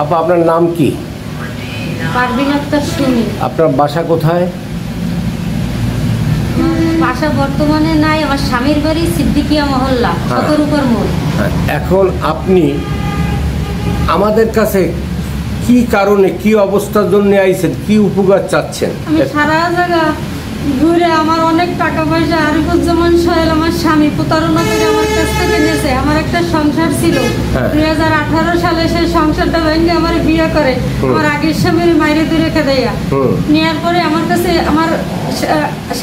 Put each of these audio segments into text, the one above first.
আপা আপনার নাম কি? পারভিন আক্তার সুমি। আপনার বাসা কোথায়? বাসা বর্তমানে নাই, আমার স্বামীর বাড়ি সিদ্দিকিয়া মহল্লা, শতরূপার মোড়। এখন আপনি আমাদের কাছে কি কারণে, কি অবস্থার জন্য আইছেন, কি উপকার চাচ্ছেন? আমি সারা জায়গা ঘুরে আমার অনেক টাকা পয়সা, আরিফুজ্জামান সোহেল আমার স্বামী প্রতারণা করে আমার কাছ থেকে নিয়েছে। আমার একটা সংসার ছিল, 2018 সালে সেই সংসারটা ভেঙে আমার বিয়ে করে আমার আগের স্বামীর মাইরে দিয়ে রেখে দেয়া। নেওয়ার পরে আমার কাছে আমার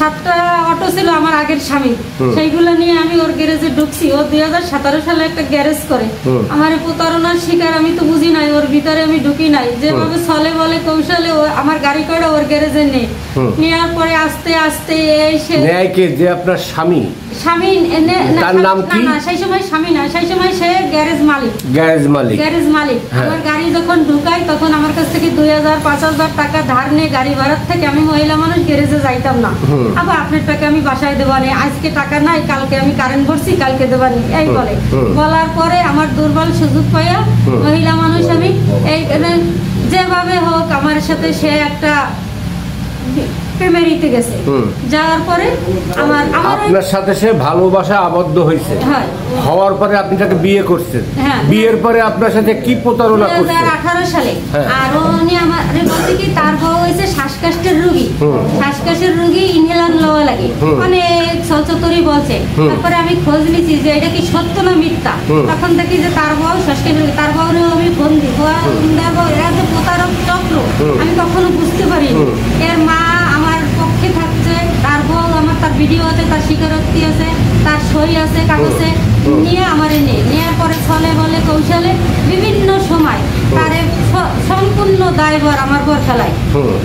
7টা অটো ছিল আমার আগের স্বামী, সেইগুলো নিয়ে আমি ওর গ্যারেজে ঢুকছি। ও 2017 সালে একটা গ্যারেজ করে। আমার প্রতারণার শিকার আমি তো বুঝি নাই, ওর ভিতরে আমি ঢুকি নাই। যেভাবে ছলে বলে কৌশলে আমার গাড়ি কয়টা ওর গ্যারেজে নেই। নেওয়ার পরে আস্তে আস্তে এই সে যে আপনার স্বামী তার নাম কি? না, সেই সময় স্বামী না, সেই সময় সে গ্যারেজ মালিক। আমার গাড়ি যখন ঢুকাই তখন আমার কাছ থেকে 2000-5000 টাকা ধার নিয়ে গাড়ি ভাড়ার থেকে, আমি মহিলা মানুষ গ্যারেজে যাইতাম না। আবার আপনার টাকা আমি বাসায় দেবানি, আজকে টাকা নাই, কালকে আমি কারেন্ট ভরছি, কালকে দেবানি, এই বলে। বলার পরে আমার দুর্বল সুযোগ পাইয়া মহিলা মানুষ আমি এই যেভাবে হোক আমার সাথে সে একটা প্রেমেরিতে গেছে। যাওয়ার পরে আপনার সাথে সে ভালোবাসা আবদ্ধ হয়েছে। হওয়ার পরে আপনি তাকে বিয়ে করছেন। বিয়ের পরে আপনার সাথে কি প্রতারণা করছে? 2018 সালে। আর উনি আমার বলতে কি তার বউ হয়েছে শ্বাসকষ্টের রোগী, শ্বাসকষ্টের রোগী ইনহেলার লওয়া লাগে, অনেক চলচতরি বলছে। তারপরে আমি খোঁজ নিয়েছি যে এটা কি সত্য না মিথ্যা। তখন দেখি যে তার বউ শ্বাসকষ্টের রোগী, তার বউরেও আমি বন্দি। এরা যে প্রতারক চক্র আমি কখনো বুঝতে পারিনি। এর মা আমার পক্ষে থাকছে, তার বউ আমার, তার ভিডিও আছে, তার স্বীকারোক্তি আছে, তার সই আছে কাগজে, নিয়ে আমারে নেওয়ার পরে ছলে বলে কৌশলে বিভিন্ন সময় তার সম্পূর্ণ দায়ভার আমার বর ফেলায়।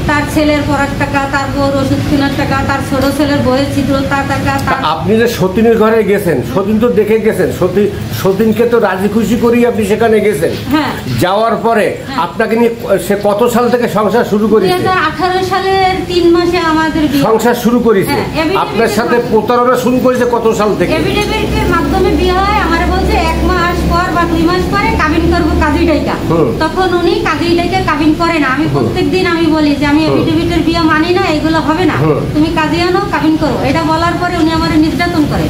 তার ছেলের পড়ার টাকা, তার বউর ওষুধ কেনার টাকা, তার ছোট ছেলের বইয়ের ছিদ্র তার টাকা। আপনি যে সতীনের ঘরে গেছেন, সতীন তো দেখে গেছেন, সতীনকে তো রাজি খুশি করেই আপনি সেখানে গেছেন। যাওয়ার পরে আপনাকে নিয়ে সে কত সাল থেকে সংসার শুরু করেছে? 2018 সালের 3 মাসে আমাদের সংসার শুরু করেছে। আপনার সাথে প্রতারণা শুরু করেছে কত সাল থেকে? এফিডেভিটের মাধ্যমে বিয়ে হয়। আমার বলছে 1 মাস পর বা 2 মাস পরে কাবিন করবো কাজী ডাইকা। তখন উনি কাজী ডাইকা কাবিন করে না। আমি প্রত্যেকদিন আমি বলি যে আমি এফিডেভিটের বিয়ে মানি না, এগুলো হবে না, তুমি কাজী আনো কাবিন করো। এটা বলার পরে উনি আমার নির্যাতন করে।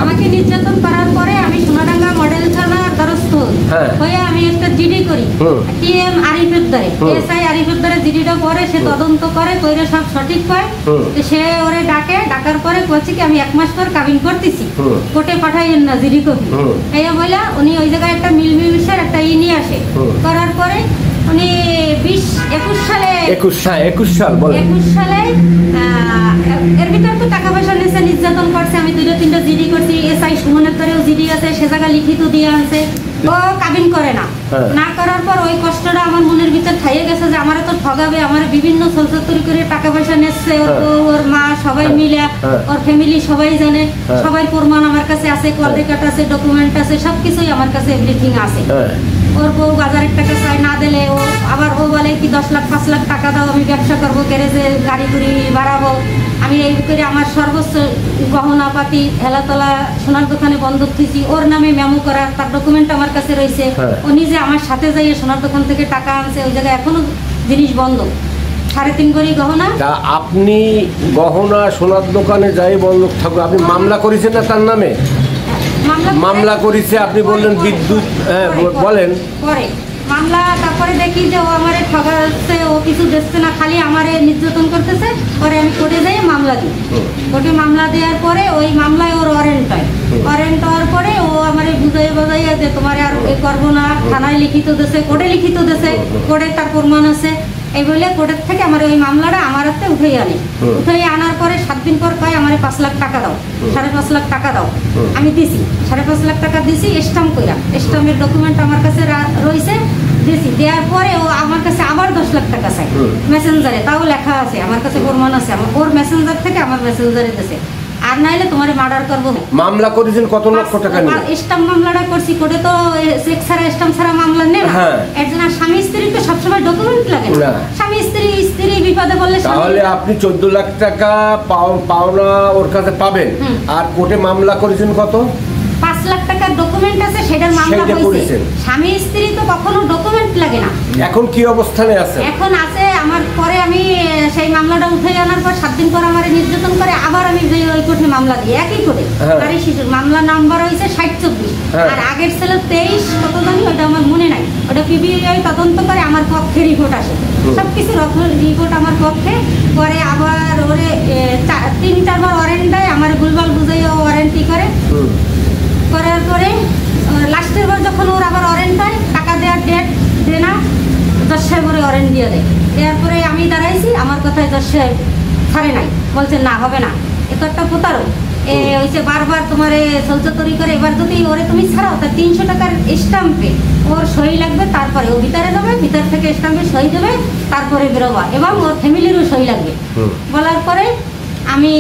আমাকে নির্যাতন করার পরে আমি সোনাডাঙ্গা মডেল থানার দ্বারস্থ হয়ে আমি একটা জিডি করি টিএম আরিফের দ্বারে, এসআই আরিফের দ্বারে। জিডিটা করে, সে তদন্ত করে, কইরে সব সঠিক পায়। সে ওরে ডাকার পরে বলছে কি আমি 1 মাস পর কাবিন করতেছি, কোর্টে পাঠাইয়েন না জিডি কপি। এই বলে উনি ওই জায়গায় একটা মিলমিশার একটা নিয়ে আসে। করার পরে উনি 21 সালে এর ভিতরে তো টাকা পয়সা নিয়েছে, নির্যাতন করছে। আমি 2-3টা জিডি করছি, এসআই সুমনের দ্বারেও জিডি আছে, সে জায়গা লিখিত দিয়ে আনছে। ও কাবিন করে না। না করার পর ওই কষ্টটা আমার মনের ভিতর খাইয়ে গেছে যে আমার তো ঠগাবে, আমার বিভিন্ন সলসত্তরি করে টাকা পয়সা নিচ্ছে। ওর মা সবাই মিলে, ওর ফ্যামিলি সবাই জানে, সবাই প্রমাণ আমার কাছে আছে, কল রেকর্ড আছে, ডকুমেন্ট আছে, সবকিছুই আমার কাছে এভরিথিং আছে। ওর বউ বাজারের টাকা চাই, না দিলে ও আবার ও বলে কি 10 লাখ 5 লাখ টাকা দাও, আমি ব্যবসা করবো, গ্যারেজে গাড়ি গুড়ি বাড়াবো। আমি এই করে আমার সর্বোচ্চ গহনাপাতি হেলাতলা সোনার দোকানে বন্ধক দিয়েছি, ওর নামে মেমো করা, তার ডকুমেন্ট আমার কাছে রয়েছে। ও নিজে আমার সাথে যাইয়ে সোনার দোকান থেকে টাকা আনছে, ওই জায়গায় এখনো জিনিস বন্ধ। 3.5 ভরি গহনা। আপনি গহনা সোনার দোকানে যাই বন্ধক থাকবে, আপনি মামলা করেছেন না তার নামে? মামলা করেছে আপনি বললেন বিদ্যুৎ। বলেন পরে মামলা। তারপরে দেখি যে ও আমারে ঠগাচ্ছে, ও কিছু দিচ্ছে না, খালি আমারে নির্যাতন করতেছে। পরে আমি কোর্টে যাই মামলা দিই। কোর্টে মামলা দেওয়ার পরে ওই মামলায় ওর ওয়ারেন্ট হয়। ওয়ারেন্ট হওয়ার পরে ও আমারে বুঝাইয়া যে তোমার আর এ করবো না, থানায় লিখিত দিয়েছে, কোর্টে লিখিত দিয়েছে, কোর্টে তার প্রমাণ আছে। এই বলে কোর্টের থেকে আমার ওই মামলাটা আমার হাতে উঠে আনে। উঠে আনার পরে 7 দিন পর কয় আমার 5 লাখ টাকা দাও, 5.5 লাখ টাকা দাও। আমি দিছি 5.5 লাখ টাকা দিছি, স্টাম্প কইরা। স্টাম্পের ডকুমেন্ট আমার কাছে রয়েছে, দিছি। দেওয়ার পরে ও আমার কাছে আবার 10 লাখ টাকা চাই মেসেঞ্জারে, তাও লেখা আছে, আমার কাছে প্রমাণ আছে। ওর মেসেঞ্জার থেকে আমার মেসেঞ্জারে দিছে। আর নাইলে তোমারে মার্ডার করবো। মামলা করেছেন কত লক্ষ টাকা নিয়ে? স্টাম্প মামলাটা করছি, কোর্টে তো চেক ছাড়া স্টাম্প ছাড়া মামলা নেই না। একজন স্বামী স্ত্রী তো সবসময় ডকুমেন্ট লাগে না। স্বামী স্ত্রী বিপদে বললে তাহলে আপনি 14 লাখ টাকা পাওনা ওর কাছে পাবেন। আর কোর্টে মামলা করেছেন কত? 5 লাখ টাকার ডকুমেন্ট ডকুমেন্ট আছে সেটার মামলা হয়েছে। স্বামী স্ত্রী তো কখনো ডকুমেন্ট লাগে না। এখন কি অবস্থানে আছে? এখন আছে আমার পরে আমি সেই মামলাটা উঠে আনার পর 7 দিন পর আমার নির্যাতন করে আবার আমি যে ওই কোর্টে মামলা দিই, একই কোর্টে নারী শিশুর মামলা নাম্বার হয়েছে 6024। আর আগের ছিল 23 কত জানি, ওটা আমার মনে নাই। ওটা পিবিআই তদন্ত করে আমার পক্ষে রিপোর্ট আসে, সবকিছু রিপোর্ট আমার পক্ষে। পরে আবার ওরে 3-4 বার ওয়ারেন্ট দেয়, আমার ভুলভাল বুঝাইও ওয়ারেন্টি করে। করার পরে লাস্টের বার যখন ওর আবার ওয়ারেন্ট হয়, টাকা দেওয়ার ডেট দেয় না, জজ সাহেব ওরে ওয়ারেন্ট দিয়ে দেয়। দেওয়ার পরে আমি দাঁড়াইছি, আমার কথায় জজ সাহেব ছাড়ে নাই, বলছে না হবে না, এ তো একটা প্রতারক, হয়েছে বারবার তোমার চলছে তৈরি করে, এবার যদি ওরে তুমি ছাড়াও তা 300 টাকার স্টাম্পে ওর সই লাগবে, তারপরে ও ভিতরে যাবে, ভিতর থেকে স্টাম্পে সই দেবে, তারপরে বেরোবা, এবং ওর ফ্যামিলিরও সই লাগবে। বলার পরে আমি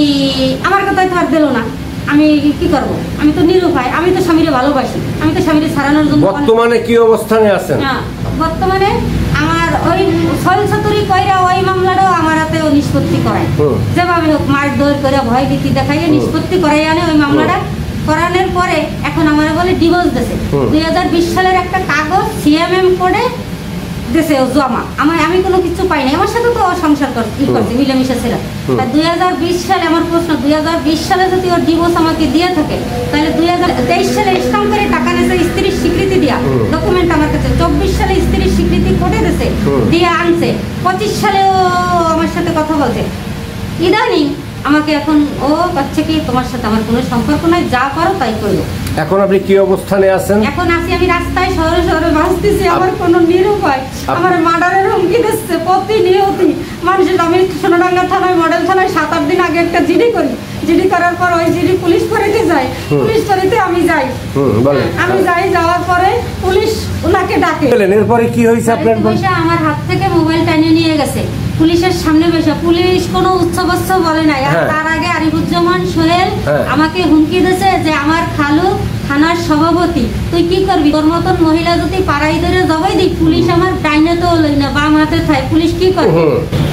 আমার কথায় তো আর দিল না, আমি কি করব? আমি তো নিরুপায়, আমি তো স্বামীরে ভালোবাসি, আমি তো স্বামীরে ছাড়ানোর জন্য। বর্তমানে কি অবস্থানে আছেন? বর্তমানে আমার ওই ছলছাতুরি কইরা ওই মামলাটাও আমার হাতে নিষ্পত্তি করায়, যেভাবে হোক মারধর করে ভয় ভীতি দেখাইয়ে নিষ্পত্তি করাই আনে ওই মামলাটা। করানোর পরে এখন আমার বলে ডিভোর্স দিয়েছে। 2020 সালের একটা কাগজ সিএমএম কোডে দেশে জমা, আমি কোনো কিছু পাইনি, আমার সাথে তো সংসার করছে, মিলেমিশে ছিল। 2020 সালে আমার প্রশ্ন, 2020 সালে যদি ওর ডিভোর্স আমাকে দিয়ে থাকে, তাহলে 2023 সালে স্টাম্প করে টাকা নেছে স্ত্রীর স্বীকৃতি দিয়া, ডকুমেন্ট আমার কাছে। 24 সালে স্ত্রীর স্বীকৃতি কোটে দিয়েছে, দিয়ে আনছে। 25 সালেও আমার সাথে কথা বলছে। ইদানিং আমাকে এখন ও বলছে কি তোমার সাথে আমার কোনো সম্পর্ক নাই, যা পারো তাই করো। এখন আপনি কি অবস্থানে আছেন? এখন আছি আমি রাস্তায়, শহরে শহরে ভাসতেছি, আমার কোনো নিরুপায়। আমার মার্ডারের হুমকি দিচ্ছে প্রতিনিয়ত মানুষের। আমি সোনাডাঙ্গা থানায়, মডেল থানায় 7-8 দিন আগে একটা জিডি করি। জিডি করার পর ওই জিডি পুলিশ ফাঁড়িতে যায়, পুলিশ ফাঁড়িতে আমি যাই। আমি যাই, যাওয়ার পরে পুলিশ ওনাকে ডাকে। এরপরে কি হয়েছে আপনার? আমার হাত থেকে মোবাইল টেনে নিয়ে গেছে পুলিশের সামনে বসে। পুলিশ কোনো উৎসবস্য বলে নাই। আর তার আগে আরিফুজ্জামান সোহেল আমাকে হুমকি দিয়েছে যে আমার খালু থানার সভাপতি, তুই কি করবি? তোর মতন মহিলা যদি পাড়াই ধরে জবাই দিই, পুলিশ আমার ডাইনে তো লই না, বাম হাতে থাকে, পুলিশ কি করবে?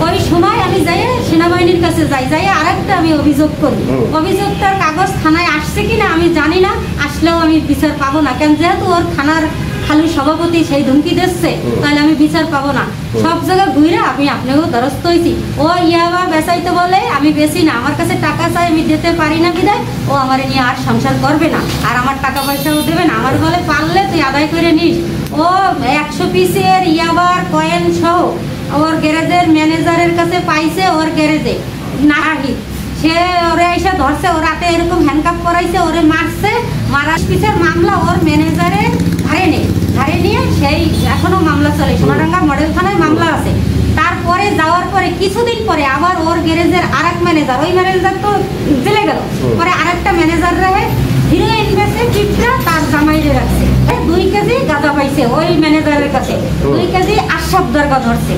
ওই সময় আমি যাই সেনাবাহিনীর কাছে যাই আরেকটা আমি অভিযোগ করি। অভিযোগটার কাগজ থানায় আসছে কিনা আমি জানি না, আসলেও আমি বিচার পাবো না, কেন যেহেতু ওর থানার খালু সভাপতি সেই ধমকি দিচ্ছে, তাহলে আমি বিচার পাবো না। সব জায়গায় ঘুরে আমি আপনাকেও দ্বারস্থ হয়েছি। ও ইয়াবা বেচাইতে বলে আমি বেশি না, আমার কাছে টাকা চাই, আমি দিতে পারি না বিদায় ও আমার নিয়ে আর সংসার করবে না, আর আমার টাকা পয়সাও দেবে না। আমার বলে পারলে তুই আদায় করে নিস। ও 100 পিসের ইয়াবার কয়েন সহ ওর গ্যারেজের ম্যানেজারের কাছে পাইছে, ওর গ্যারেজে নাহি সে ওরে এসে ধরছে, ও রাতে এরকম হ্যান্ডকাপ করাইছে, ওরে মারছে। মারার পিছের মামলা ওর ম্যানেজারে ধারে নিয়ে সেই এখনো মামলা চলে, সোনাডাঙ্গা মডেল থানায় মামলা আছে। তারপরে যাওয়ার পরে কিছুদিন পরে আবার ওর গ্যারেজের আরেক ম্যানেজার, ওই ম্যানেজার তো জেলে গেল, পরে আরেকটা ম্যানেজার রাখে হিরোইন বেচে টিপটা তার জামাইরে রাখছে। 2 কেজি গাঁজা পাইছে ওই ম্যানেজারের কাছে, 2 কেজি আশরাফ দরগা ধরছে।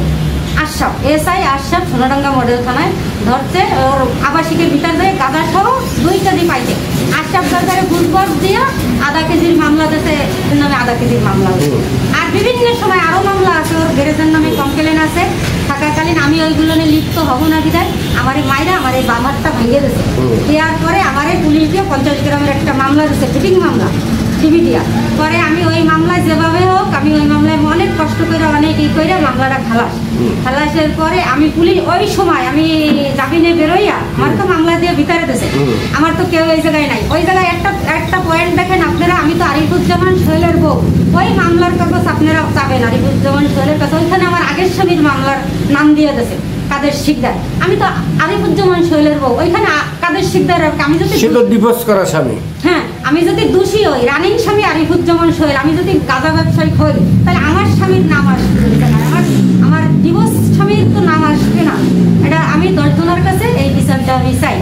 আশরাফ এসআই আশরাফ সোনাডাঙ্গা মডেল থানায় ধরছে, ওর আবাসিকের ভিতর দিয়ে গাঁজা সহ 2 কেজি পাইছে। আশরাফ দরগারে ঘুষবস দিয়ে আধা কেজির মামলা দিয়েছে, নামে আধা কেজির মামলা হয়েছে। আর বিভিন্ন সময় আরো মামলা আছে, ওর গ্যারেজের নামে কমপ্লেন আছে। থাকাকালীন আমি ওইগুলো নিয়ে লিপ্ত হবো না বিদায় আমার এই মায়েরা আমার এই বামারটা ভেঙে দিয়েছে। দেওয়ার পরে আমার এই পুলিশ দিয়ে 50 গ্রামের একটা মামলা দিয়েছে, ফিটিং মামলা টিভি দিয়া। পরে আমি ওই মামলায় যেভাবে হোক আমি ওই মামলায় অনেক কষ্ট করে অনেক করে মামলাটা খালাসের পরে আমি পুলিশ ওই সময় আমি জামিনে বেরোইয়া আমার তো মামলা দিয়ে ভিতরে দিয়েছে, আমার তো কেউ ওই জায়গায় নাই। ওই জায়গায় একটা পয়েন্ট দেখেন আপনারা, আমি তো আরিফুজ্জামান সোহেলের বউ, ওই মামলার কাগজ আপনারা পাবেন আরিফুজ্জামান সোহেলের কাছে। ওইখানে আমার আগের স্বামীর মামলার নাম দিয়ে দিয়েছে কাদের শিকদার, আমি তো আরিফুজ্জামান সোহেলের বউ, ওইখানে কাদের শিকদার। আমি যদি ডিভোর্স করা স্বামী, হ্যাঁ আমি যদি দোষী হই, রানিং স্বামী আরিফুজ্জামান সোহেল, আমি যদি গাঁজা ব্যবসায়ী হই, তাহলে আমার স্বামীর নাম আসবে না, আমার ডিভোর্স স্বামীর তো নাম আসবে না। এটা আমি 10 জনের কাছে এই বিচারটা আমি চাই।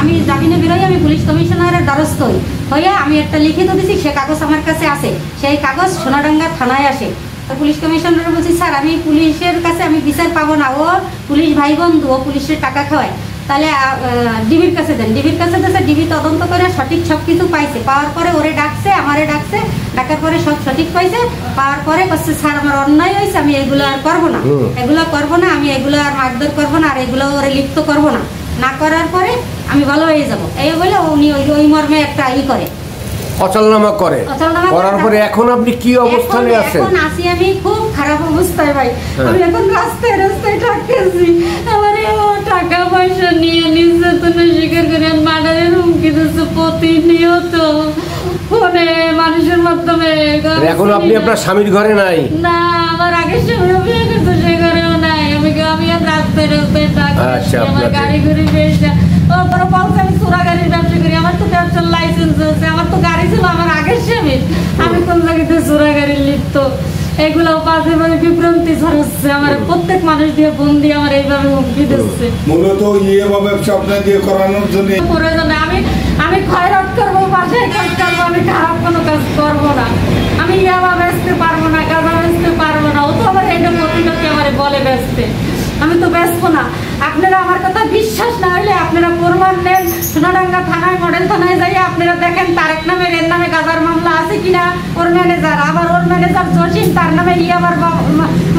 আমি জামিনে বেরোই, আমি পুলিশ কমিশনারের দ্বারস্থ হইয়া আমি একটা লিখিত দিছি, সে কাগজ আমার কাছে আছে। সেই কাগজ সোনাডাঙ্গা থানায় আসে। পুলিশ কমিশনার বলছি স্যার আমি পুলিশের কাছে আমি বিচার পাবো না, ও পুলিশ ভাই বন্ধু, ও পুলিশের টাকা খাওয়ায়, তাহলে ডিবির কাছে দেন। ডিবির কাছে দিয়েছে, ডিবি তদন্ত করে সঠিক সব কিছু পাইছে। পাওয়ার পরে ওরে ডাকছে, আমারে ডাকছে, ডাকার পরে সব সঠিক পাইছে। পাওয়ার পরে বলছে স্যার আমার অন্যায় হয়েছে, আমি এগুলো আর করবো না, আমি এগুলো আর মারধর করবো না, আর এগুলো ওরে লিপ্ত করবো না, না করার পরে আমি ভালো হয়ে যাবো, এই বলে উনি ওই মর্মে একটা করে অচলনামা করে, করার পরে এখন আপনি কি অবস্থানে আছেন? এখন আছি আমি খুব খারাপ অবস্থায় ভাই। আমি এখন রাস্তায় রাস্তায় থাকতেছি। আমার টাকা পয়সা নিয়ে নির্যাতনের শিকার করে মার্ডারের হুমকি দিচ্ছে প্রতিনিয়ত ফোনে মানুষের মাধ্যমে। এখন আপনি আপনার স্বামীর ঘরে নাই? না, আমার আগের স্বামী বিয়ে করতে সে ঘরেও নাই। আমি আর রাস্তায় রাস্তায় থাকতেছি। আমার গাড়ি ঘুরি বেশি আমি চোরা গাড়ির ব্যবসা করি। আমার তো ব্যবসার লাইসেন্স আছে, আমার তো গাড়ি ছিল আমার আগের স্বামীর। আমি কোন জায়গাতে চোরা গাড়ি লিপ্ত, এগুলো পাশে বিভ্রান্তি ছড়াচ্ছে। আমার প্রত্যেক মানুষ দিয়ে ফোন দিয়ে আমার এইভাবে হুমকি দিচ্ছে। মূলত ব্যবসা আপনার দিয়ে করানোর জন্য প্রয়োজনে আমি খয়রাত করবো, বাসায় কাজ করবো, আমি খারাপ কোনো কাজ করবো না। আমি ইয়াবা বেচতে পারবো না, গাঁজা বেচতে পারবো না। ও তো আমার এটা প্রতিপক্ষে আমার বলে বেচতে, আমি তো বেচবো না। আপনারা আমার কথা বিশ্বাস না হলে আপনারা প্রমাণ নেন, সোনাডাঙ্গা থানায়, মডেল থানায় যাই আপনারা দেখেন তারেক নামের এর নামে গাজার মামলা আছে কিনা, ওর ম্যানেজার, আবার ওর ম্যানেজার জসিম, তার নামে ইয়াবার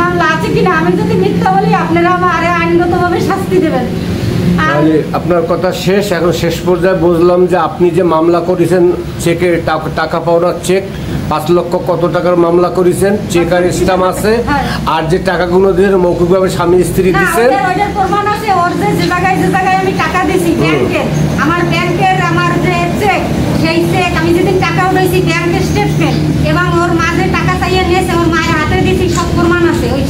মামলা আছে কিনা। আমি যদি মিথ্যা বলি আপনারা আমার আইনগতভাবে শাস্তি দেবেন। তাহলে আপনার কথা শেষ। এখন শেষ পর্যায়ে বুঝলাম যে আপনি যে মামলা করেছেন, চেকের টাকা পাওয়ার চেক 5 লক্ষ কত টাকার মামলা করেছেন, চেক আর স্ট্যাম্প আছে, আর যে টাকাগুলো দিয়ে মৌখিকভাবে স্বামী স্ত্রী দিচ্ছেন প্রমাণ আছে। ওর যে জায়গায় আমি টাকা দিছি ব্যাংকের, আমার ব্যাংকের আমার যে চেক, সেই চেক আমি যেদিন টাকা উঠাইছি ব্যাংকের স্টেটমেন্ট, এবং ওর মা যে টাকা চাইয়ে নিয়েছে ওর মায়ের হাতে দিছি, সব প্রমাণ আছে। ওই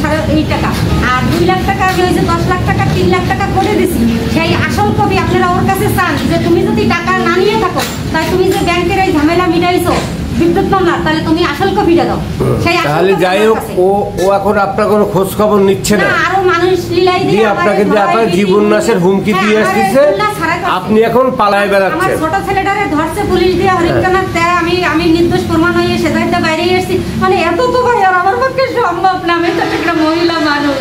টাকা আর 2 লাখ টাকা আমি ওই যে 10 লাখ টাকা 3 লাখ টাকা করে দিছি, সেই আসল কপি আপনারা ওর কাছে চান। যে তুমি যদি টাকা না নিয়ে থাকো, তাই তুমি যে ব্যাংকের এই ঝামেলা মিটাইছো বিদ্যুৎ মামলা, তাহলে তুমি আসল কপিটা দাও। তাহলে যাই হোক, ও এখন আপনার কোনো খোঁজ খবর নিচ্ছে না। আরো মানুষ লিলাই দিয়ে আপনাকে দিয়ে আপনার জীবন নাশের হুমকি দিয়ে আসছে, আপনি এখন পালায় বেড়াচ্ছেন। আমার ছোট ছেলেটারে ধরছে পুলিশ দিয়ে, হরিণকানার দেয়, আমি নির্দোষ প্রমাণ হয়ে সে জায়গায় বাইরে এসেছি। মানে এত তো ভাই আর আমার পক্ষে সম্ভব না। আমি তো একটা মহিলা মানুষ।